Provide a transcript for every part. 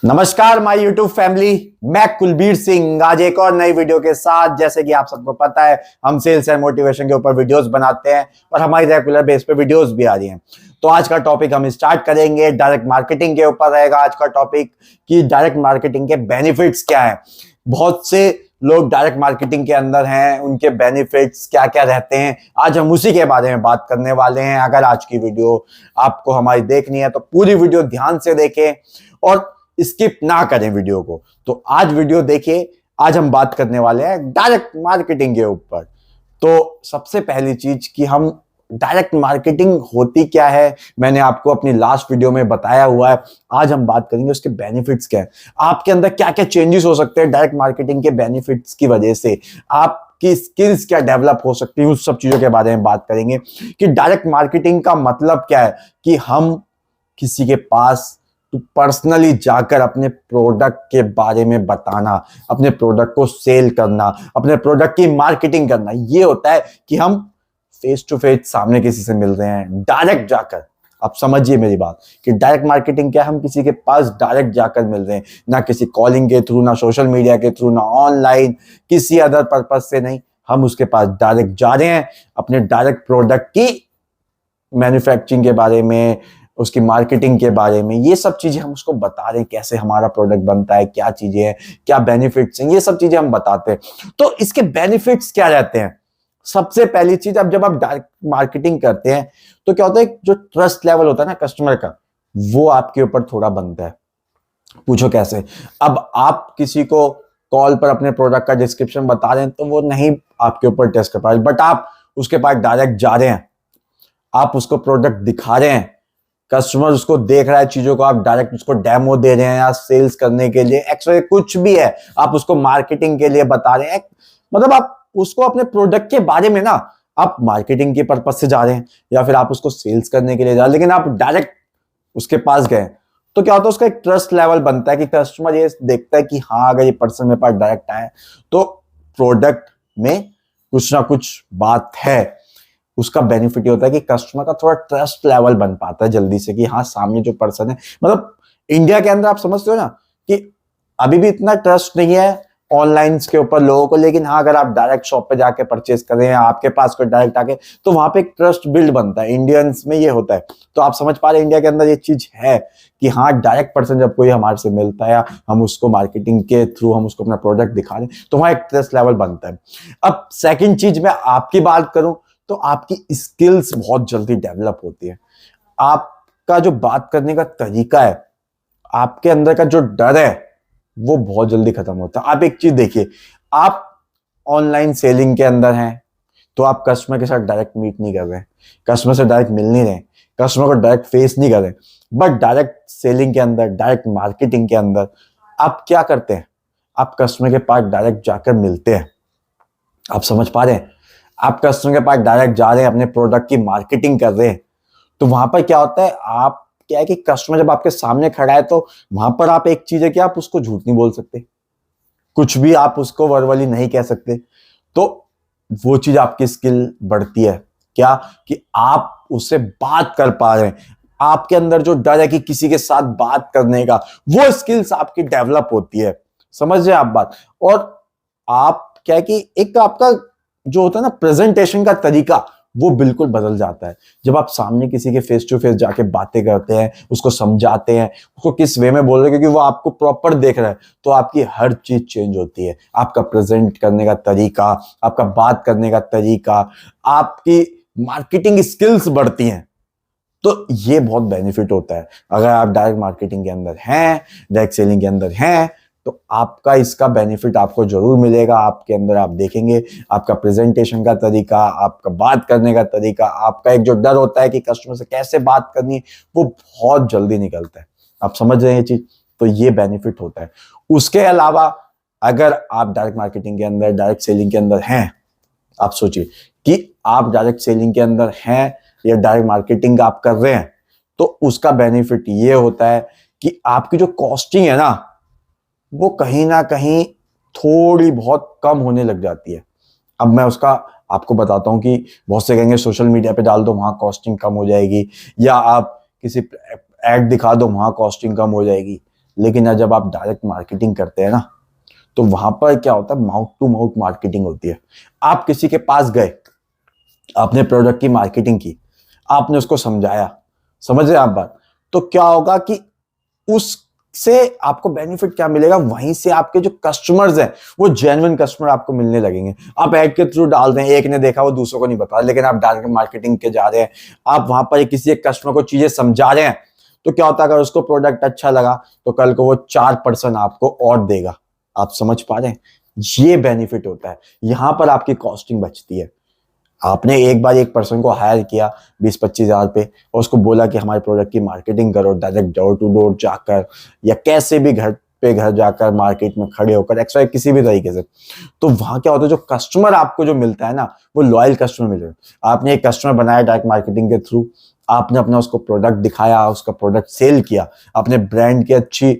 नमस्कार my YouTube family. मैं कुलबीर सिंह आज एक और नई वीडियो के साथ। जैसे कि आप सबको पता है, हम सेल्स एंड मोटिवेशन के ऊपर वीडियोस बनाते हैं और हमारी रेगुलर बेस पे वीडियोस भी आ रही हैं। तो आज का टॉपिक हम स्टार्ट करेंगे डायरेक्ट मार्केटिंग के ऊपर रहेगा आज का टॉपिक कि डायरेक्ट मार्केटिंग के बेनिफिट्स क्या हैं। बहुत से लोग डायरेक्ट मार्केटिंग के अंदर हैं, उनके बेनिफिट्स क्या क्या रहते हैं, आज हम उसी के बारे में बात करने वाले हैं। अगर आज की वीडियो आपको हमारी देखनी है तो पूरी वीडियो ध्यान से देखें और स्किप ना करें वीडियो को। तो आज वीडियो देखिए। आज हम बात करने वाले हैं डायरेक्ट मार्केटिंग के ऊपर। तो सबसे पहली चीज कि हम डायरेक्ट मार्केटिंग होती क्या है, मैंने आपको अपनी लास्ट वीडियो में बताया हुआ है। आज हम बात करेंगे उसके बेनिफिट्स क्या है, आपके अंदर क्या क्या चेंजेस हो सकते हैं डायरेक्ट मार्केटिंग के बेनिफिट्स की वजह से, आपकी स्किल्स क्या डेवलप हो सकती है, उस सब चीजों के बारे में बात करेंगे कि डायरेक्ट मार्केटिंग का मतलब क्या है। कि हम किसी के पास तो पर्सनली जाकर अपने प्रोडक्ट के बारे में बताना, अपने प्रोडक्ट को सेल करना, अपने प्रोडक्ट की मार्केटिंग करना, ये होता है कि हम फेस टू फेस सामने किसी से मिल रहे हैं डायरेक्ट जाकर। आप समझिए मेरी बात कि डायरेक्ट मार्केटिंग क्या है, हम किसी के पास डायरेक्ट जाकर मिल रहे हैं, ना किसी कॉलिंग के थ्रू, ना सोशल मीडिया के थ्रू, ना ऑनलाइन किसी अदर पर्पज से नहीं। हम उसके पास डायरेक्ट जा रहे हैं, अपने डायरेक्ट प्रोडक्ट की मैन्युफैक्चरिंग के बारे में, उसकी मार्केटिंग के बारे में, ये सब चीजें हम उसको बता रहे हैं, कैसे हमारा प्रोडक्ट बनता है, क्या चीजें हैं, क्या बेनिफिट्स हैं, ये सब चीजें हम बताते हैं। तो इसके बेनिफिट्स क्या रहते हैं। सबसे पहली चीज, अब जब आप डायरेक्ट मार्केटिंग करते हैं तो क्या होता है, जो ट्रस्ट लेवल होता है ना कस्टमर का, वो आपके ऊपर थोड़ा बनता है। पूछो कैसे। अब आप किसी को कॉल पर अपने प्रोडक्ट का डिस्क्रिप्शन बता रहे हैं तो वो नहीं आपके ऊपर टेस्ट कर पा रहे, बट आप उसके पास डायरेक्ट जा रहे हैं, आप उसको प्रोडक्ट दिखा रहे हैं, कस्टमर उसको देख रहा है, चीजों को आप डायरेक्ट उसको डेमो दे रहे हैं या सेल्स करने के लिए एक्स्ट्रा कुछ भी है, आप उसको मार्केटिंग के लिए बता रहे हैं। मतलब आप उसको अपने प्रोडक्ट के बारे में ना, आप मार्केटिंग के पर्पज से जा रहे हैं या फिर आप उसको सेल्स करने के लिए जा रहे हैं, लेकिन आप डायरेक्ट उसके पास गए तो क्या होता है, उसका एक ट्रस्ट लेवल बनता है कि कस्टमर ये देखता है कि हाँ, अगर ये पर्सन मेरे पास डायरेक्ट आए तो प्रोडक्ट में कुछ ना कुछ बात है। उसका बेनिफिट ये होता है कि कस्टमर का थोड़ा ट्रस्ट लेवल बन पाता है जल्दी से कि हाँ, सामने जो पर्सन है, मतलब इंडिया के अंदर आप समझते हो ना कि अभी भी इतना ट्रस्ट नहीं है ऑनलाइन के ऊपर लोगों को, लेकिन हाँ, अगर आप डायरेक्ट शॉप पे जाके परचेस कर रहे हैं, आपके पास कोई डायरेक्ट आके, तो वहां पे एक ट्रस्ट बिल्ड बनता है। इंडियंस में ये होता है। तो आप समझ पा रहे हैं इंडिया के अंदर ये चीज है कि हाँ, डायरेक्ट पर्सन जब कोई हमारे से मिलता है, हम उसको मार्केटिंग के थ्रू हम उसको अपना प्रोडक्ट दिखा रहे हैं, तो वहां एक ट्रस्ट लेवल बनता है। अब सेकेंड चीज मैं आपकी बात करूं तो आपकी स्किल्स बहुत जल्दी डेवलप होती है। आपका जो बात करने का तरीका है, आपके अंदर का जो डर है, वो बहुत जल्दी खत्म होता है। आप एक चीज देखिए, आप ऑनलाइन सेलिंग के अंदर हैं तो आप कस्टमर के साथ डायरेक्ट मीट नहीं कर रहे, कस्टमर से डायरेक्ट मिल नहीं रहे, कस्टमर को डायरेक्ट फेस नहीं कर रहे। बट डायरेक्ट सेलिंग के अंदर, डायरेक्ट मार्केटिंग के अंदर आप क्या करते हैं, आप कस्टमर के पास डायरेक्ट जाकर मिलते हैं। आप समझ पा रहे हैं, आप कस्टमर के पास डायरेक्ट जा रहे हैं, अपने प्रोडक्ट की मार्केटिंग कर रहे हैं। तो वहां पर क्या होता है, आप क्या है कि कस्टमर जब आपके सामने खड़ा है तो वहां पर आप एक चीज है कि आप उसको झूठ नहीं बोल सकते, कुछ भी आप उसको वर्बली नहीं कह सकते। तो वो चीज आपकी स्किल बढ़ती है क्या, कि आप उससे बात कर पा रहे हैं। आपके अंदर जो डर है कि किसी के साथ बात करने का, वो स्किल्स आपकी डेवलप होती है। समझ रहे आप बात। और आप क्या है कि एक आपका जो होता है ना प्रेजेंटेशन का तरीका, वो बिल्कुल बदल जाता है जब आप सामने किसी के फेस टू फेस जाके बातें करते हैं, उसको समझाते हैं, उसको किस वे में बोल रहे हैं, क्योंकि वो आपको प्रॉपर देख रहा है। तो आपकी हर चीज चेंज होती है, आपका प्रेजेंट करने का तरीका, आपका बात करने का तरीका, आपकी मार्केटिंग स्किल्स बढ़ती हैं। तो ये बहुत बेनिफिट होता है अगर आप डायरेक्ट मार्केटिंग के अंदर हैं, डायरेक्ट सेलिंग के अंदर हैं, तो आपका इसका बेनिफिट आपको जरूर मिलेगा। आपके अंदर आप देखेंगे आपका प्रेजेंटेशन का तरीका, आपका बात करने का तरीका, आपका एक जो डर होता है कि कस्टमर से कैसे बात करनी है, वो बहुत जल्दी निकलता है। आप समझ रहे हैं ये चीज। तो ये बेनिफिट होता है। उसके अलावा अगर आप डायरेक्ट मार्केटिंग के अंदर, डायरेक्ट सेलिंग के अंदर हैं, आप सोचिए कि आप डायरेक्ट सेलिंग के अंदर हैं या डायरेक्ट मार्केटिंग आप कर रहे हैं, तो उसका बेनिफिट ये होता है कि आपकी जो कॉस्टिंग है ना, वो कहीं ना कहीं थोड़ी बहुत कम होने लग जाती है। अब मैं उसका आपको बताता हूं कि बहुत से कहेंगे सोशल मीडिया पे डाल दो, वहां कॉस्टिंग कम हो जाएगी, या आप किसी एड दिखा दो, वहां कॉस्टिंग कम हो जाएगी। लेकिन जब आप डायरेक्ट मार्केटिंग करते हैं ना, तो वहां पर क्या होता है, माउथ टू माउथ मार्केटिंग होती है। आप किसी के पास गए, आपने प्रोडक्ट की मार्केटिंग की, आपने उसको समझाया, समझ रहे आप बात, तो क्या होगा कि उससे आपको बेनिफिट क्या मिलेगा, वहीं से आपके जो कस्टमर्स हैं वो जेन्युइन कस्टमर आपको मिलने लगेंगे। आप ऐड के थ्रू डाल दें, एक ने देखा वो दूसरों को नहीं बता, लेकिन आप डायरेक्ट मार्केटिंग के जा रहे हैं, आप वहां पर किसी एक कस्टमर को चीजें समझा रहे हैं, तो क्या होता है, अगर उसको प्रोडक्ट अच्छा लगा तो कल को वो 4% आपको और देगा। आप समझ पा रहे हैं, ये बेनिफिट होता है। यहां पर आपकी कॉस्टिंग बचती है। आपने एक बार एक पर्सन को हायर किया 20-25 हज़ार पे और उसको बोला कि हमारे प्रोडक्ट की मार्केटिंग करो, डायरेक्ट डोर टू डोर जाकर या कैसे भी घर पे घर जाकर मार्केट में खड़े होकर एक्स्ट्रा किसी भी तरीके से, तो वहां क्या होता है, जो कस्टमर आपको जो मिलता है ना, वो लॉयल कस्टमर मिल रहा है। आपने एक कस्टमर बनाया डायरेक्ट मार्केटिंग के थ्रू, आपने अपना उसको प्रोडक्ट दिखाया, उसका प्रोडक्ट सेल किया, अपने ब्रांड की अच्छी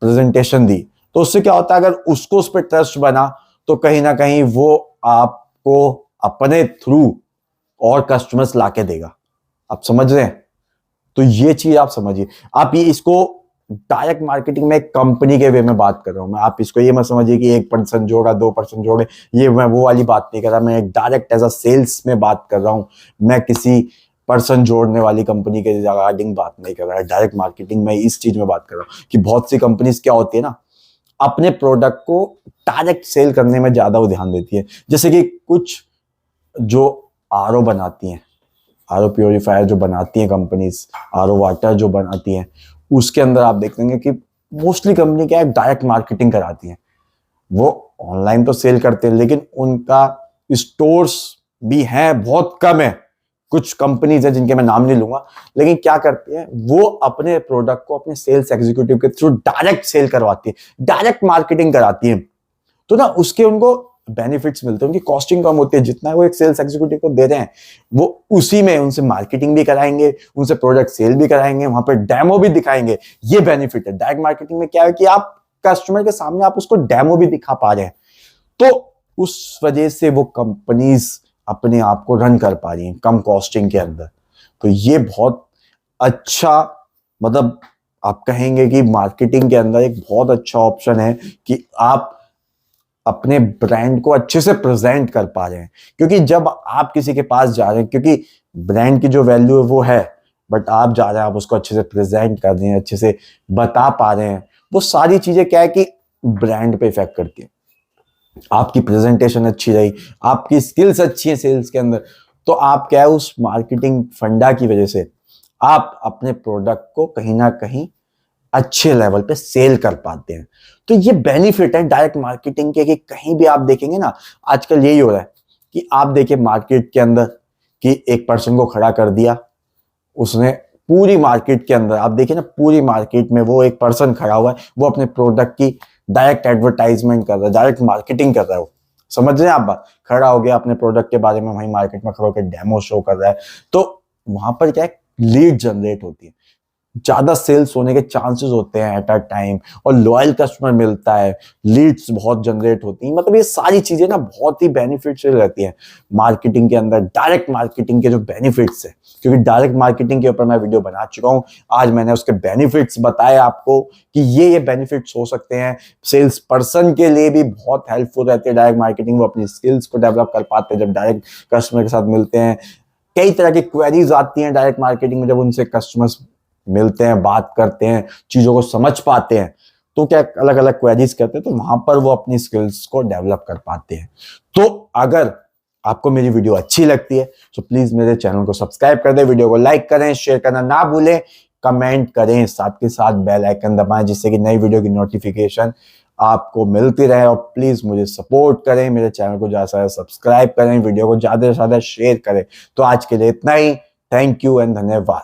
प्रेजेंटेशन दी, तो उससे क्या होता है, अगर उसको उस पर ट्रस्ट बना तो कहीं ना कहीं वो आपको अपने थ्रू और कस्टमर्स लाके देगा। आप समझ रहे हैं, तो ये चीज आप समझिए। आप ये इसको डायरेक्ट मार्केटिंग में एक कंपनी के वे में बात कर रहा हूं मैं, आप इसको ये मत समझिए कि 1% जोड़ा 2% जोड़े, ये मैं वो वाली बात नहीं कर रहा, मैं एक डायरेक्ट एज अ सेल्स में बात कर रहा हूं। मैं किसी पर्सन जोड़ने वाली कंपनी के रिगार्डिंग बात नहीं कर रहा है। डायरेक्ट मार्केटिंग में इस चीज में बात कर रहा हूं कि बहुत सी कंपनीज क्या होती है ना, अपने प्रोडक्ट को डायरेक्ट सेल करने में ज्यादा वो ध्यान देती है। जैसे कि कुछ जो आरओ बनाती हैं, आरओ प्योरीफायर जो बनाती हैं कंपनीज, आरओ वाटर जो बनाती हैं, उसके अंदर आप देखेंगे कि मोस्टली कंपनी क्या है, डायरेक्ट मार्केटिंग कराती हैं। वो ऑनलाइन तो सेल करते हैं, लेकिन उनका स्टोर्स भी हैं, बहुत कम है। कुछ कंपनीज हैं जिनके मैं नाम नहीं लूंगा, लेकिन क्या करती हैं, वो अपने प्रोडक्ट को अपने सेल्स एग्जीक्यूटिव के थ्रू डायरेक्ट सेल करवाती है, डायरेक्ट मार्केटिंग कराती है। तो ना उसके उनको बेनिफिट्स मिलते हैं, उनकी कॉस्टिंग कम होती है। जितना वो एक सेल्स एग्जीक्यूटिव को दे रहे हैं, वो उसी में उनसे मार्केटिंग भी कराएंगे, उनसे प्रोडक्ट सेल भी कराएंगे, वहां पर डेमो भी दिखाएंगे। ये बेनिफिट है डायरेक्ट मार्केटिंग में। क्या है कि आप कस्टमर के सामने आप उसको डेमो भी दिखा पा रहे हैं, तो उस वजह से वो कंपनीज अपने आप को रन कर पा रही हैं कम कॉस्टिंग के अंदर। तो ये बहुत अच्छा, मतलब आप कहेंगे कि मार्केटिंग के अंदर एक बहुत अच्छा ऑप्शन है कि आप अपने ब्रांड को अच्छे से प्रेजेंट कर पा रहे हैं। क्योंकि जब आप किसी के पास जा रहे हैं, क्योंकि ब्रांड की जो वैल्यू है वो है, बट आप जा रहे हैं, आप उसको अच्छे से प्रेजेंट कर रहे हैं, अच्छे से बता पा रहे हैं, वो सारी चीजें क्या है कि ब्रांड पे इफेक्ट करती है। आपकी प्रेजेंटेशन अच्छी रही, आपकी स्किल्स अच्छी है सेल्स के अंदर, तो आप क्या है, उस मार्केटिंग फंडा की वजह से आप अपने प्रोडक्ट को कहीं ना कहीं अच्छे लेवल पे सेल कर पाते हैं। तो ये बेनिफिट है डायरेक्ट मार्केटिंग के, कि कहीं भी आप देखेंगे ना, आजकल यही हो रहा है कि आप देखिए मार्केट के अंदर कि एक पर्सन को खड़ा कर दिया, उसने पूरी मार्केट के अंदर, आप देखिए ना पूरी मार्केट में वो एक पर्सन खड़ा हुआ है, वो अपने प्रोडक्ट की डायरेक्ट एडवर्टाइजमेंट कर रहा है, डायरेक्ट मार्केटिंग कर रहा है। वो समझ रहे हैं आप बात, खड़ा हो गया अपने प्रोडक्ट के बारे में वहीं मार्केट में खड़ा होकर डेमो शो कर रहा है। तो वहां पर क्या है, लीड जनरेट होती है, ज्यादा सेल्स होने के चांसेस होते हैं एट अ टाइम, और लॉयल कस्टमर मिलता है, लीड्स बहुत जनरेट होती हैं। मतलब ये सारी चीजें ना बहुत ही बेनिफिशियल रहती हैं मार्केटिंग के अंदर, डायरेक्ट मार्केटिंग के जो बेनिफिट्स है। क्योंकि डायरेक्ट मार्केटिंग के ऊपर मैं वीडियो बना चुका हूं, आज मैंने उसके बेनिफिट्स बताए आपको कि ये बेनिफिट्स हो सकते हैं। सेल्स पर्सन के लिए भी बहुत हेल्पफुल रहती है डायरेक्ट मार्केटिंग, वो अपनी स्किल्स को डेवलप कर पाते हैं जब डायरेक्ट कस्टमर के साथ मिलते हैं। कई तरह की क्वेरीज आती हैं डायरेक्ट मार्केटिंग में, जब उनसे कस्टमर्स मिलते हैं, बात करते हैं, चीजों को समझ पाते हैं, तो क्या अलग अलग क्वेरीज करते हैं, तो वहां पर वो अपनी स्किल्स को डेवलप कर पाते हैं। तो अगर आपको मेरी वीडियो अच्छी लगती है तो प्लीज मेरे चैनल को सब्सक्राइब कर दें, वीडियो को लाइक करें, शेयर करना ना भूलें, कमेंट करें, साथ के साथ बेल आइकन दबाएं, जिससे कि नई वीडियो की नोटिफिकेशन आपको मिलती रहे। और प्लीज मुझे सपोर्ट करें, मेरे चैनल को ज्यादा से ज्यादा सब्सक्राइब करें, वीडियो को ज्यादा से ज्यादा शेयर करें। तो आज के लिए इतना ही। थैंक यू एंड धन्यवाद।